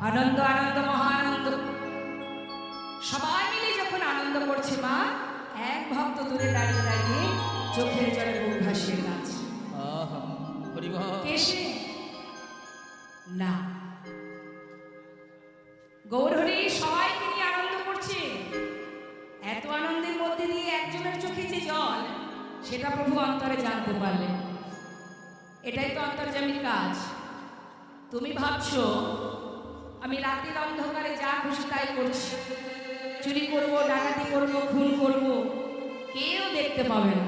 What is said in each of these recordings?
আনন্দ আনন্দ মহানন্দ। সবাই মিলে যখন আনন্দ করছে মা, এক ভক্ত দূরে দাঁড়িয়ে দাঁড়িয়ে চোখের জলে বুক ভাসিয়ে কাঁদছে। কে সে? না, গৌরহরি সবাইকে নিয়ে আনন্দ করছে। এত আনন্দের মধ্যে দিয়ে একজনের চোখে যে জল, সেটা প্রভু অন্তরে জানতে পারলেন। এটাই তো অন্তর্যামীর কাজ। তুমি ভাবছো আমি রাতের অন্ধকারে যা খুশি তাই করছি, চুরি করব, ডাকাতি করব, খুন করব, কেউ দেখতে পাবে না।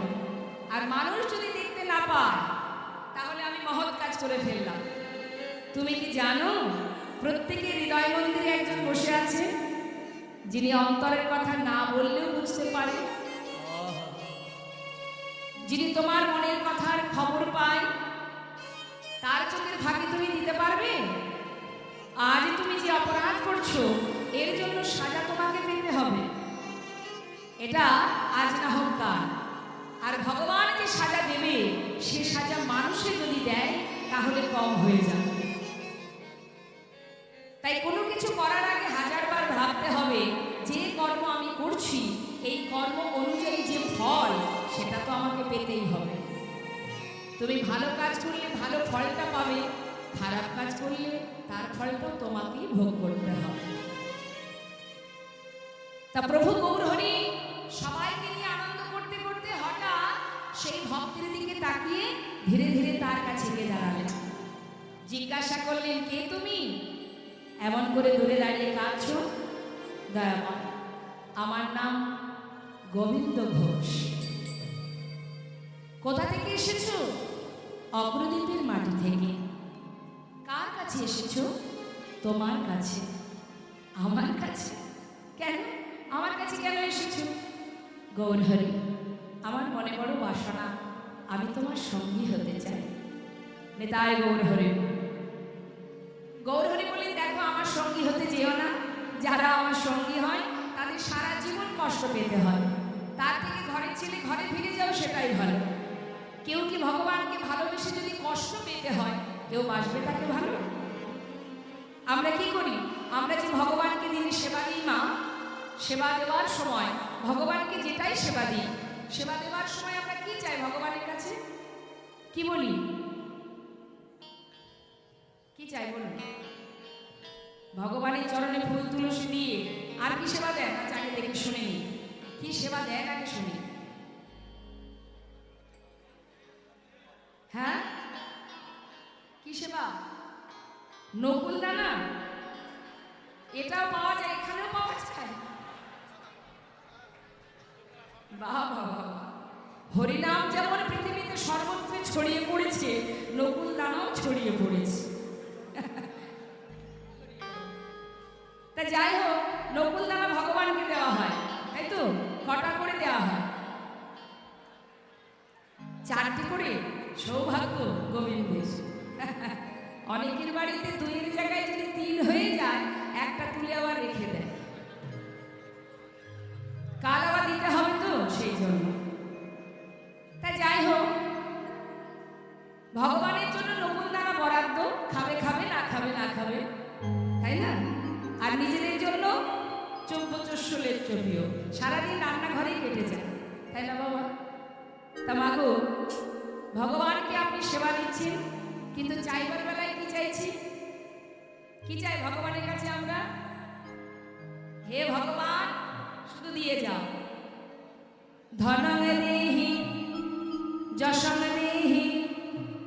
আর মানুষ যদি দেখতে না পায় তাহলে আমি মহৎ কাজ করে ফেললাম। তুমি কি জানো প্রত্যেকের হৃদয় মন্দিরে একজন বসে আছে, যিনি অন্তরের কথা না বললেও বুঝতে পারে, যিনি তোমার মনের কথার খবর পায়, তার চোখের ফাঁকি তুমি দিতে পারবে? আজ তুমি যে অপরাধ করছো এর জন্য সাজা তোমাকে পেতে হবে। এটা আজ না হোক কাল। আর ভগবান যে সাজা দেবে সে সাজা মানুষে যদি দেয় তাহলে কম হয়ে যাবে। তাই কোনো কিছু করার আগে হাজারবার ভাবতে হবে যে কর্ম আমি করছি এই কর্ম অনুযায়ী যে ফল সেটা তো আমাকে পেতেই হবে। তুমি ভালো কাজ করলে ভালো ফলটা পাবে, খারাপ কাজ করলে তার ফলটাও তোমাকেই ভোগ করতে হবে। তা প্রভু গৌরহরি সবাইকে নিয়ে আনন্দ করতে করতে হঠাৎ সেই ভক্তের দিকে তাকিয়ে ধীরে ধীরে তার কাছে গিয়ে দাঁড়ালেন। জিজ্ঞাসা করলেন, কে তুমি? এমন করে দূরে দাঁড়িয়ে কাঁদছো? দয়াময়, আমার নাম গোবিন্দ ঘোষ। কোথা থেকে এসেছো? অগ্রদ্বীপের মাটি থেকে। কার কাছে এসেছো? তোমার কাছে। আমার কাছে? কেন আমার কাছে কেন এসেছো? গৌরহরি, আমার মনে বড় বাসনা, আমি তোমার সঙ্গী হতে চাই। নেতাই গৌরহরি। গৌরহরি বললেন, দেখো আমার সঙ্গী হতে যেও না। যারা আমার সঙ্গী হয় তাদের সারা জীবন কষ্ট পেতে হয়। তার থেকে ঘরের ছেলে ঘরে ফিরে যাও, সেটাই ভালো। কেউ কি ভগবানকে ভালোবেসে যদি কষ্ট পেতে হয়, কেউ বাসবে তাকে ভালো? আমরা কি করি? আমরা যে ভগবানকে দিনে সেবা দিই মা, সেবা দেওয়ার সময় ভগবানকে যেটাই সেবা দিই, সেবা দেওয়ার সময় আমরা কি চাই ভগবানের কাছে? কি বলি? কি চাই বলুন? ভগবানের চরণে ফুল তুলসী দিয়ে আর কি সেবা দেন? আচ্ছা আগে দেখি শুনে নি, কি সেবা দেন আগে শুনি। হ্যাঁ, কি সেবা? নকুল দানা? এটাও পাওয়া যায়, এখানেও পাওয়া যায়। বাহ বাহ বাহ। হরিনাম যেমন পৃথিবীতে সর্বত্র ছড়িয়ে পড়েছে, নকুল দানাও ছড়িয়ে পড়েছে। তা যাই হোক, নকুল দানা ভগবানকে দেওয়া হয়, তাই তো? কটা করে দেওয়া হয়? 4টি করে। সৌভাগ্য গোবিন্দের। অনেকের বাড়িতে 2-এর জায়গায় যদি 3 হয়ে যায়, একটা তুলে আবার রেখে দেয়। কাল আবার দিতে হবে তো, সেই জন্য। তা যাই হোক, ভগবানের জন্য নকুল দানা বরাদ্দ, খাবে খাবে, না খাবে না খাবে, তাই না? আর নিজেদের জন্য চব্যচস্যলের চবিও সারাদিন রান্নাঘরেই কেটে যায়, তাই না বাবা? তা মাগো, ভগবানকে আপনি সেবা দিচ্ছেন, কিন্তু চাইবার বেলায় কি চাইছি? কি চাই ভগবানের কাছে আমরা? হে ভগবান, শুধু দিয়ে যাও। ধনং দেহি, যশং দেহি,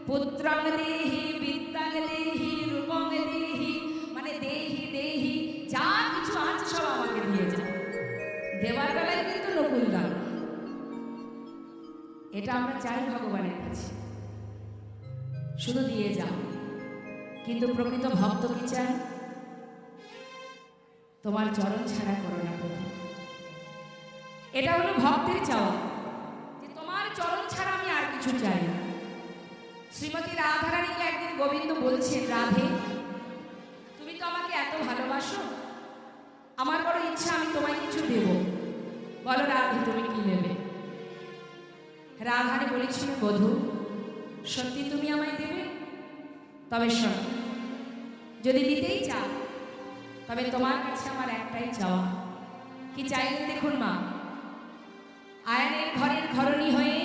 পুত্রং দেহি, বিদ্যাং দেহি, রূপং দেহি, মানে দেহি দেহি, যা কিছু আছে সব আমাকে দিয়ে যাও। দেবার বেলায় কিন্তু নকুল দান, এটা আমরা চাই ভগবানের কাছে, শুধু দিয়ে যাও। কিন্তু প্রকৃত ভক্ত কি চায়? তোমার চরণ ছাড়া করো না প্রভু। এটা হলো ভক্তের চাওয়া, যে তোমার চরণ ছাড়া আমি আর কিছু চাই না। শ্রীমতী রাধারানীকে একদিন গোবিন্দ বলছেন, রাধে, তুমি তো আমাকে এত ভালোবাসো, আমার বড় ইচ্ছা আমি তোমায় কিছু দেব। বলো রাধে, তুমি কি নেবে? রাধারানী বলেছিল, বধূ, সত্যি তুমি আমায় দেবে? তবে শোনো, যদি দিতেই চাও তবে তোমার কাছে আমার একটাই চাওয়া। কি চাইলেন দেখুন মা, আয়নের ঘরের ঘরণী হয়ে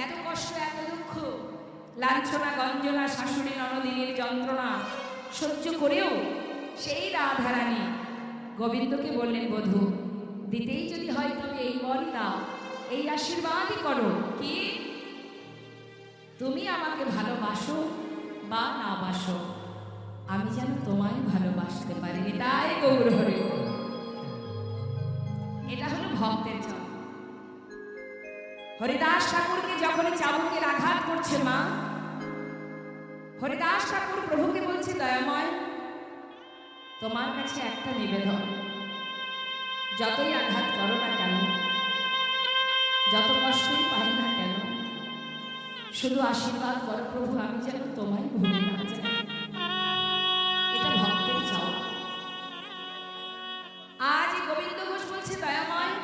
এত কষ্ট, এত দুঃখ, লাঞ্ছনা গঞ্জনা, শাশুড়ি ননদিনীর যন্ত্রণা সহ্য করেও সেই রাধারানী গোবিন্দকে বললেন, বধূ দিতেই যদি হয় তবে এই বরই দাও, এই আশীর্বাদই করো, কি তুমি আমাকে ভালোবাসো বা না বাসো, আমি যেন তোমায় ভালোবাসতে পারিনি। তাই গৌর হরি। এটা হলো ভক্তের চাপ। হরিদাস ঠাকুরকে যখন চাবুকের আঘাত করছে মা, হরিদাস ঠাকুর প্রভুকে বলছে, দয়াময় তোমার কাছে একটা নিবেদন, যতই আঘাত করো না কেন, যত কষ্টই পাই না কেন, শুধু আশীর্বাদ করো প্রভু, আমি যেন তোমায় ভুলে না যাই। এটা ভক্তের চাওয়া। আজ গোবিন্দ ঘোষ বলছে, দয়াময়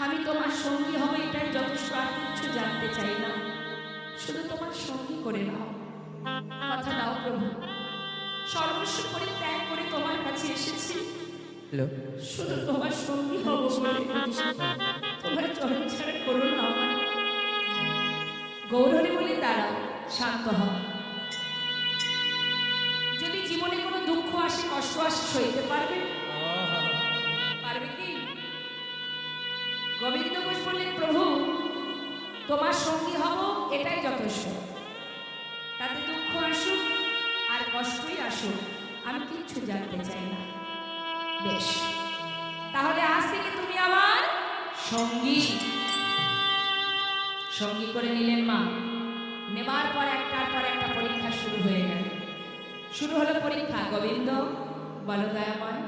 আমি তোমার সঙ্গী হব, এটাই যথেষ্ট, আর কিছু জানতে চাই না, শুধু তোমার সঙ্গী করে নাও, কথা দাও প্রভু, সর্বস্ব পরিত্যাগ করে তোমার কাছে এসেছি, শুধু তোমার সঙ্গী হব বলে, তোমার চরণ ছাড়া করো না আমার। গৌরহরি বলে, দাঁড়াও, শান্ত হও, যদি জীবনে কোনো দুঃখ আসে, কষ্ট আসে, সইতে পারবে? পারবে কি? গোবিন্দ ঘোষ বললেন, প্রভু তোমার সঙ্গী হব, এটাই যথেষ্ট, তাতে দুঃখ আসুক আর কষ্টই আসুক, আমি কিচ্ছু জানতে চাই না। বেশ, তাহলে আজ থেকে তুমি আমার সঙ্গী। সঙ্গী করে নিলেন মা। নেবার পর একটার পর একটা পরীক্ষা শুরু হয়ে গেল। শুরু হলো পরীক্ষা। গোবিন্দ বলো দয়াময়,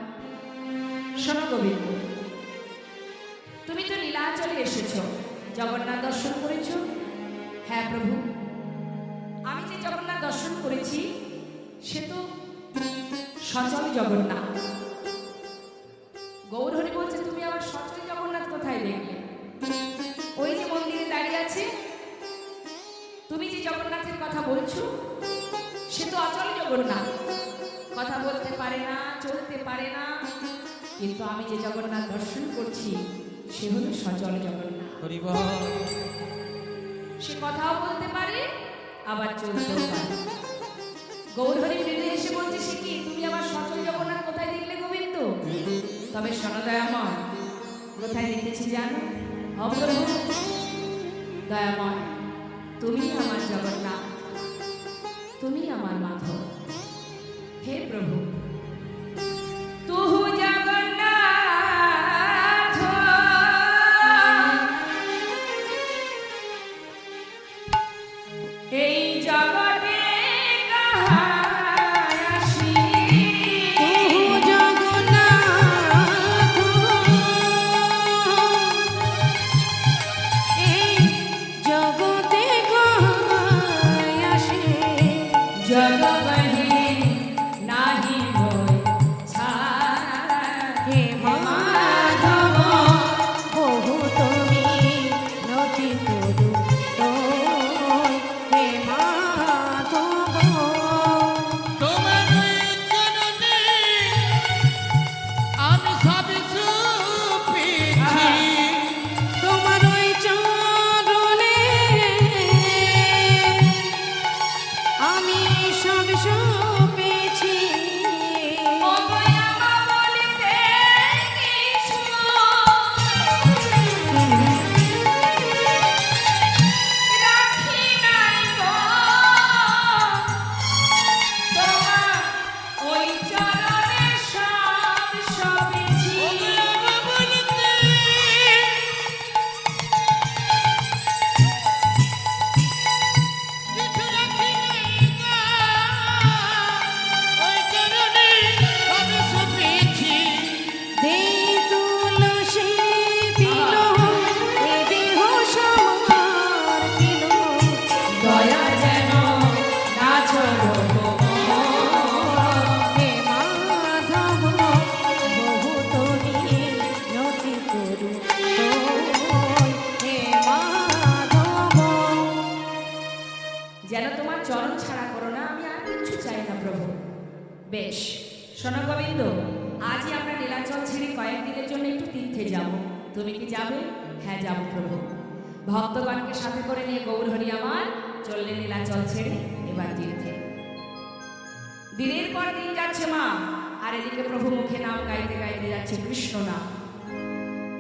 শোনো গোবিন্দ, তুমি তো নীলাচলে এসেছ, জগন্নাথ দর্শন করেছ? হ্যাঁ প্রভু, আমি যে জগন্নাথ দর্শন করেছি সে তো সচল জগন্নাথ। গৌরহরি বলছে, তুমি আবার সচল জগন্নাথ কোথায় দেখলে? ওই যে মন্দিরে দাঁড়িয়ে আছে, তুমি যে জগন্নাথের কথা বলছো সে তো অচল জগন্নাথ, কথা বলতে পারে না, চলতে পারে না, কিন্তু আমি যে জগন্নাথ দর্শন করছি সে হলো সচল জগন্নাথ। সে কথাও বলতে পারে, আবার চলতেও পারে। গৌরহরি মৃদু এসে বলছে, সে কি তুমি আবার সচল জগন্নাথ কোথায় দেখলে গোবিন্দ? তবে শোনো দয়াময়, কোথায় দেখেছি জানো? অপ্রভু দয়াময়, তুমি আমার জগন্নাথ, তুমি আমার মাধব। হে প্রভু, তুহু জগন্নাথ, এই জগতে কাহাই আসি, তুহু জগন্নাথ, এই জগতে কাহাই আসি, জগবহে নাহি শোনো গোবিন্দ, আজই আমরা নীলাচল ছেড়ে কয়েকদিনের জন্য একটু তীর্থে যাব। তুমি কি যাবে? হ্যাঁ যাব প্রভু। ভক্তগণকে সাথে করে নিয়ে গৌরহরি আমার চললে নীলাচল ছেড়ে এবার তীর্থে। দিনের পর দিন যাচ্ছে মা, আর এদিকে প্রভু মুখে নাম গাইতে গাইতে যাচ্ছে কৃষ্ণ নাম,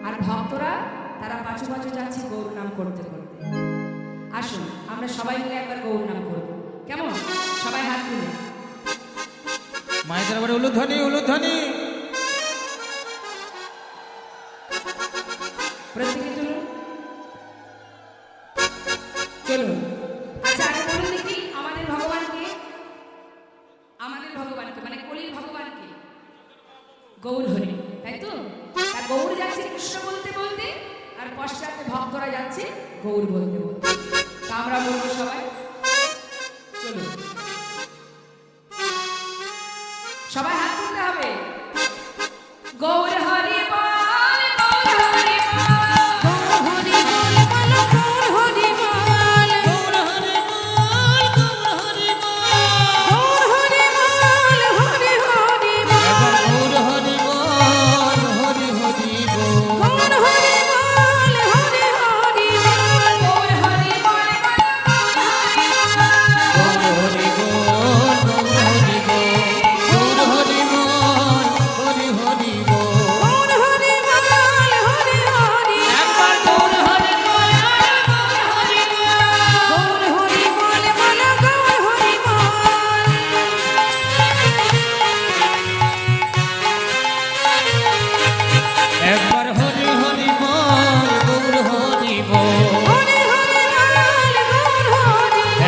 আর ভক্তরা তারা পাছু পাছু যাচ্ছে গৌর নাম করতে করতে। আসুন আমরা সবাই মিলে একবার গৌর নাম করব, কেমন? সবাই হাত তুলে মায়ের দরবারে উলুধ্বনি উলুধ্বনি। প্রত্যেকে তুলুন, চলুন। আচ্ছা আগে বলুন দেখি আমাদের ভগবানকে, আমাদের ভগবানকে মানে কলির ভগবানকে গৌর হরি, তাই তো? আর গৌর যাচ্ছে কৃষ্ণ বলতে বলতে, আর পশ্চাতে ভক্তরা যাচ্ছে গৌর বলতে বলতে। তা আমরা বলবো সবাই, চলুন সবাই হাত তুলতে হবে। গৌর হরি বল, গৌর হরি বল, গৌর হরি বল, গৌর হরি বল, গৌর হরি বল, গৌর হরি বল, গৌর হরি বল, হরি হরি বল, গৌর হরি বল, হরি হরি বল, গৌর হরি বল, গৌর হরি বল, গৌর হরি বল, গৌর হরি বল, হরি হরি বল। গৌর হরি বল, হরি হরি, একবার গৌর হরি বল, গৌর হরি বল, গৌর হরি বল, গৌর হরি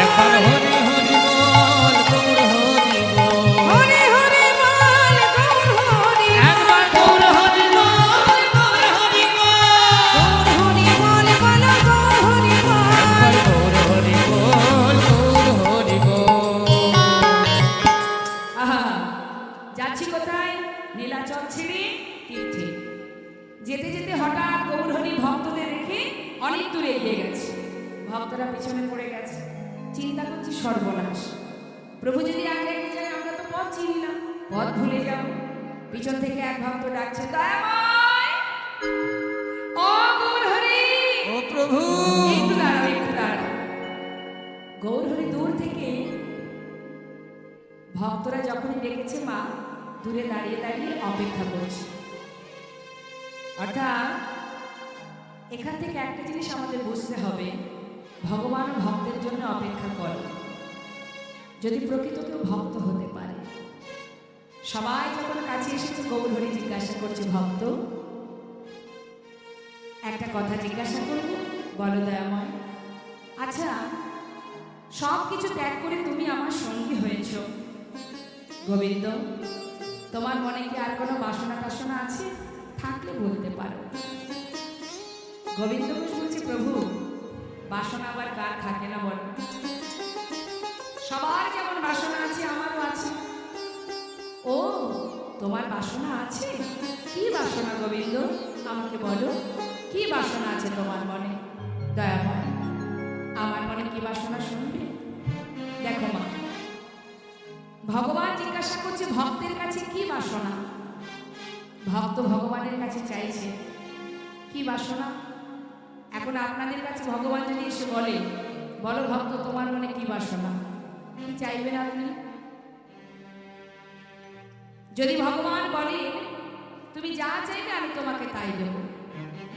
একবার হরি হরি বল, গৌর হরি বল, একবার হরি হরি বল, গৌর হরি বল, একবার গৌর হরি বল, গৌর হরি বল, একবার গৌর হরি বল, গৌর হরি বল। আহা, যাচ্ছি কোথায়? নীলাচল ছেড়ে তীর্থে। যেতে যেতে হঠাৎ গৌরহরি ভক্তদের রেখে অনেক দূরে এগিয়ে গেছে। ভক্তরা পিছনে পড়ে গেছে, চিন্তা করছি সর্বনাশ। প্রভু যদি আগে আগে যায়, আমরা তো পথ চিনি না, পথ ভুলে যাব। পিছন থেকে এক ভক্ত ডাকছে, দয়াময় ও গৌরহরি। ও প্রভু, একটু দাঁড়াও, একটু দাঁড়াও। গৌরহরি দূর থেকে ভক্তরা যখনই ডেকেছে মা, দূরে দাঁড়িয়ে দাঁড়িয়ে অপেক্ষা করছে। অর্থাৎ এখান থেকে একটা জিনিস আমাদের বুঝতে হবে, ভগবান ভক্তের জন্য অপেক্ষা করে। যদি প্রকৃত কেউ ভক্ত হতে পারে, সবাই যখন কাছে এসেছে গৌরহরি জিজ্ঞাসা করছে, ভক্ত একটা কথা জিজ্ঞাসা করব, বলো দয়াময়। আচ্ছা, সব কিছু ত্যাগ করে তুমি আমার সঙ্গী হয়েছ গোবিন্দ, তোমার মনে কি আর কোনো বাসনা টাসনা আছে? থাকলে বলতে পারো। গোবিন্দ ঘোষ বলছে, প্রভু বাসনা আবার কার থাকে না বলো? সবার যেমন বাসনা আছে আমারও আছে। ও তোমার বাসনা আছে? কি বাসনা গোবিন্দ, আমাকে বলো, কি বাসনা আছে তোমার মনে? দয়াময় আমার মনে কি বাসনা শুনবে? দেখো মা, ভগবান জিজ্ঞাসা করছে ভক্তের কাছে কি বাসনা। ভক্ত ভগবানের কাছে চাইছে কি বাসনা। এখন আপনাদের কাছে ভগবান যদি এসে বলে, বলো ভক্ত তোমার মনে কি বাসনা, কি চাইবেন আপনি? যদি ভগবান বলে তুমি যা চাইবে আমি তোমাকে তাই দেব,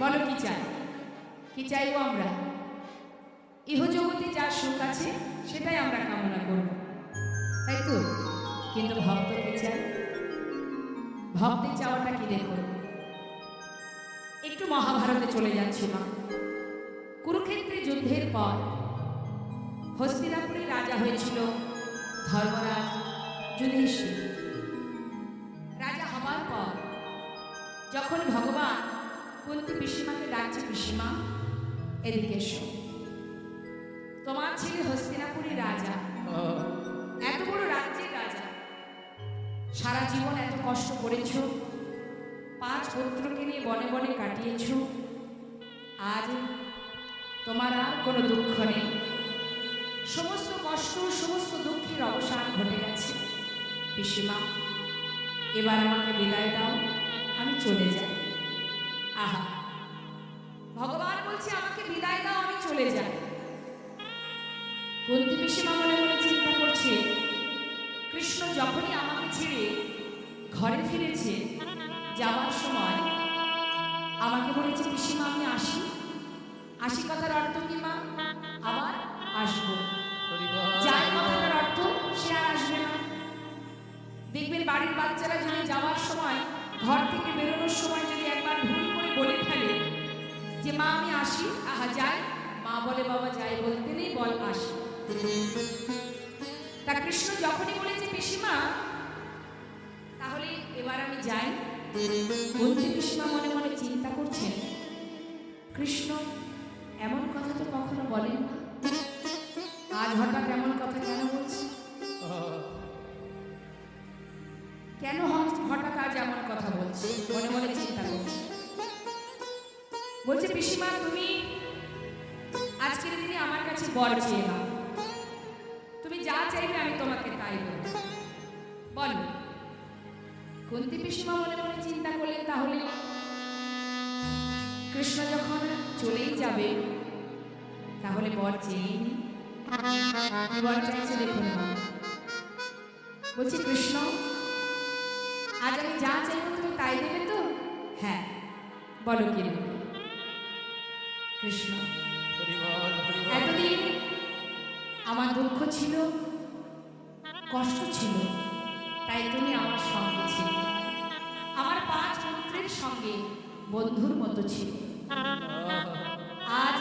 বলো কি চাই? কি চাইবো আমরা? ইহজগতে যার সুখ আছে সেটাই আমরা কামনা করব, তাই তো? কিন্তু ভক্তকে চাই, ভক্তের চাওয়াটা কি দেখো। একটু মহাভারতে চলে যাচ্ছি মা। কুরুক্ষেত্রে যুদ্ধের পর হস্তিনাপুরে রাজা হয়েছিল ধর্মরাজ যুধিষ্ঠির। রাজা হবার পর যখন ভগবান কুন্তী পিসিমাকে ডাকছে, পিসিমা এদিকে এসো, তোমার ছেলে হস্তিনাপুরের রাজা, এত বড় রাজ্যের রাজা, সারা জীবন এত কষ্ট করেছ, 5 পুত্রকে নিয়ে বনে বনে কাটিয়েছ, আজ তোমার আর কোনো দুঃখ নেই, সমস্ত কষ্ট সমস্ত দুঃখের অবসান ঘটে গেছে। পিসিমা এবার আমাকে বিদায় দাও, আমি চলে যাই। আহা, ভগবান বলছে আমাকে বিদায় দাও, আমি চলে যাই। কুন্তী পিসিমা মনে মনে চিন্তা করছে, কৃষ্ণ যখনই আমাকে ছেড়ে ঘরে ফিরেছে, যাওয়ার সময় আমাকে বলেছে, পিসিমা আমি আসি। আসি কথার অর্থ কি মা? আবার আসবো। যাই কথাটার অর্থ সে আর আসবে না। দেখবেন বাড়ির বাচ্চারা যদি যাওয়ার সময়, ঘর থেকে বেরোনোর সময় যদি একবার ভুল করে বলে ফেলে যে মা আমি আসি, আহা যাই, মা বলে বাবা যাই বলতে নেই, বল আসি। তা কৃষ্ণ যখনই বলেছে পিসিমা তাহলে এবার আমি যাই, কুন্তী পিসিমা মনে মনে চিন্তা করছেন, কৃষ্ণ এমন কথা তো কখনো বলেন না, আজ হঠাৎ এমন কথা কেন বলছে? কেন হঠাৎ আজ এমন কথা বলছে? মনে মনে চিন্তা করছে। বলছে, পিসিমা তুমি আজকের দিনে আমার কাছে বর চেয়ে নাও, তুমি যা চাইবে আমি তোমাকে তাই দেব, বলো। কুন্তী পিসিমা মনে মনে চিন্তা করলেন, তাহলে কৃষ্ণ যখন চলেই যাবে তাহলে বর চেয়ে নি। বর চাইছে দেখুন না, বলছি কৃষ্ণ আজ আমি যা চাইবো তুমি তাই দেবে তো? হ্যাঁ, বলো কি নেবে? কৃষ্ণ, এতদিন আমার দুঃখ ছিল, কষ্ট ছিল, তাই তুমি আমার সঙ্গে ছিল, আমার 5 পুত্রের সঙ্গে বন্ধুর মতো ছিল। আজ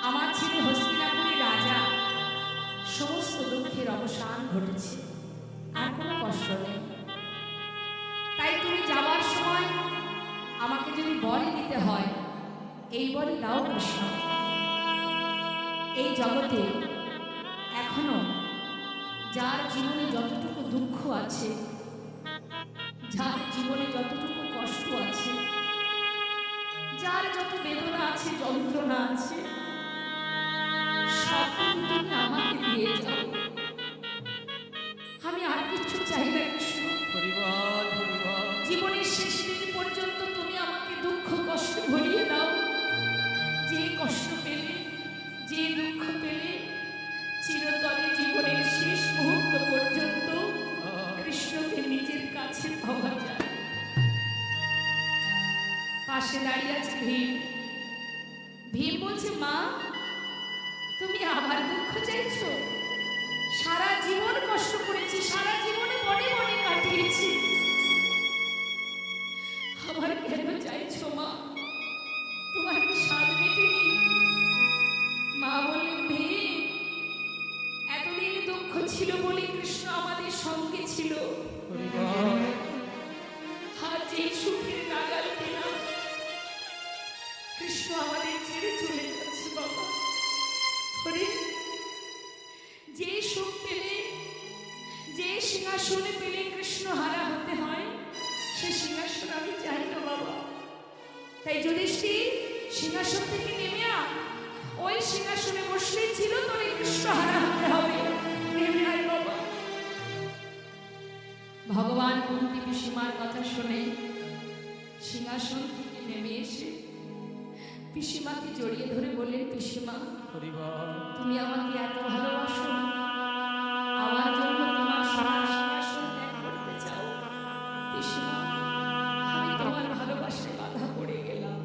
আমার ছেলে হস্তিনাপুরী রাজা, সমস্ত দুঃখের অবসান ঘটেছে, আর কোনো কষ্ট নেই। তাই তুমি যাওয়ার সময় আমাকে যদি বরই দিতে হয়, এই বরই দাও কৃষ্ণ। এই জগতে এখনো যার জীবনে যতটুকু দুঃখ আছে, যার জীবনে যতটুকু কষ্ট আছে, যার যত বেদনা আছে, যন্ত্রণা আছে, সব তুমি আমাকে দিয়ে যাও। আমি আর কিছু চাই না কৃষ্ণ। জীবনের শেষ দিন পর্যন্ত তুমি আমাকে দুঃখ কষ্ট ভরিয়ে দাও। যে কষ্ট পেলে, যে দুঃখ পেলে, চিরতরে জীবনের শেষ মুহূর্ত পর্যন্ত কৃষ্ণকে নিজের কাছে পাওয়া যায়। পাশে দাঁড়িয়ে আছে ভীম। ভীম বলছে, মা তুমি আবার দুঃখ চাইছো? সারা জীবন কষ্ট করেছি, সারা জীবনে বনে বনে কাটিয়েছি, আবার কেন চাইছো মা? তোমার কি স্বাদ মেটেনি? মা বললেন, ভীম এতদিন দুঃখ ছিল বলে কৃষ্ণ আমাদের সঙ্গে ছিল, আর যেই সুখের নাগাল পেলাম কৃষ্ণ আমাদের ছেড়ে চলে যাচ্ছে বাবা। হরে, যে সুখ পেলে, যে সিংহাসনে পেলে কৃষ্ণ হারা হতে হয়, সে সিংহাসন আমি চাই না বাবা। তাই যুধিষ্ঠির সিংহাসন থেকে নেমে আয়, ওই সিংহাসনে বসলেই ছিল তোর কৃষ্ণ হারা হতে হবে, নেমে আয় বাবা। ভগবান কুন্তী পিসিমার কথা শুনে সিংহাসন থেকে নেমে এসে পিসিমাকে জড়িয়ে ধরে বললেন, পিসিমা তুমি আমাকে এত ভালোবাসো, আমার জন্য তোমার সিংহাসন ত্যাগ করতে চাও? পিসিমা আমি তোমার ভালোবাসায় বাধা পড়ে গেলাম,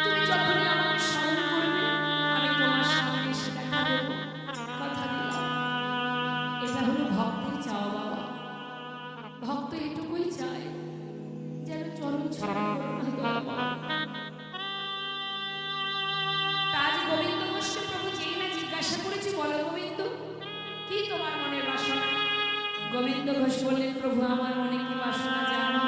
তুমি যখনই আমাকে স্মরণ করবে আমি তোমার সামনে এসে দেখা দেব, কথা দিলাম। এটা হলো ভক্তের চাওয়া বাবা। ভক্ত এটুকুই চায়, যেন চরণ ছাড়া আজ গোবিন্দ ঘোষকে প্রভু যেই না জিজ্ঞাসা করেছি, বলো গোবিন্দ কি তোমার মনের বাসনা? গোবিন্দ ঘোষ বললেন, প্রভু আমার মনে কি বাসনা জানো?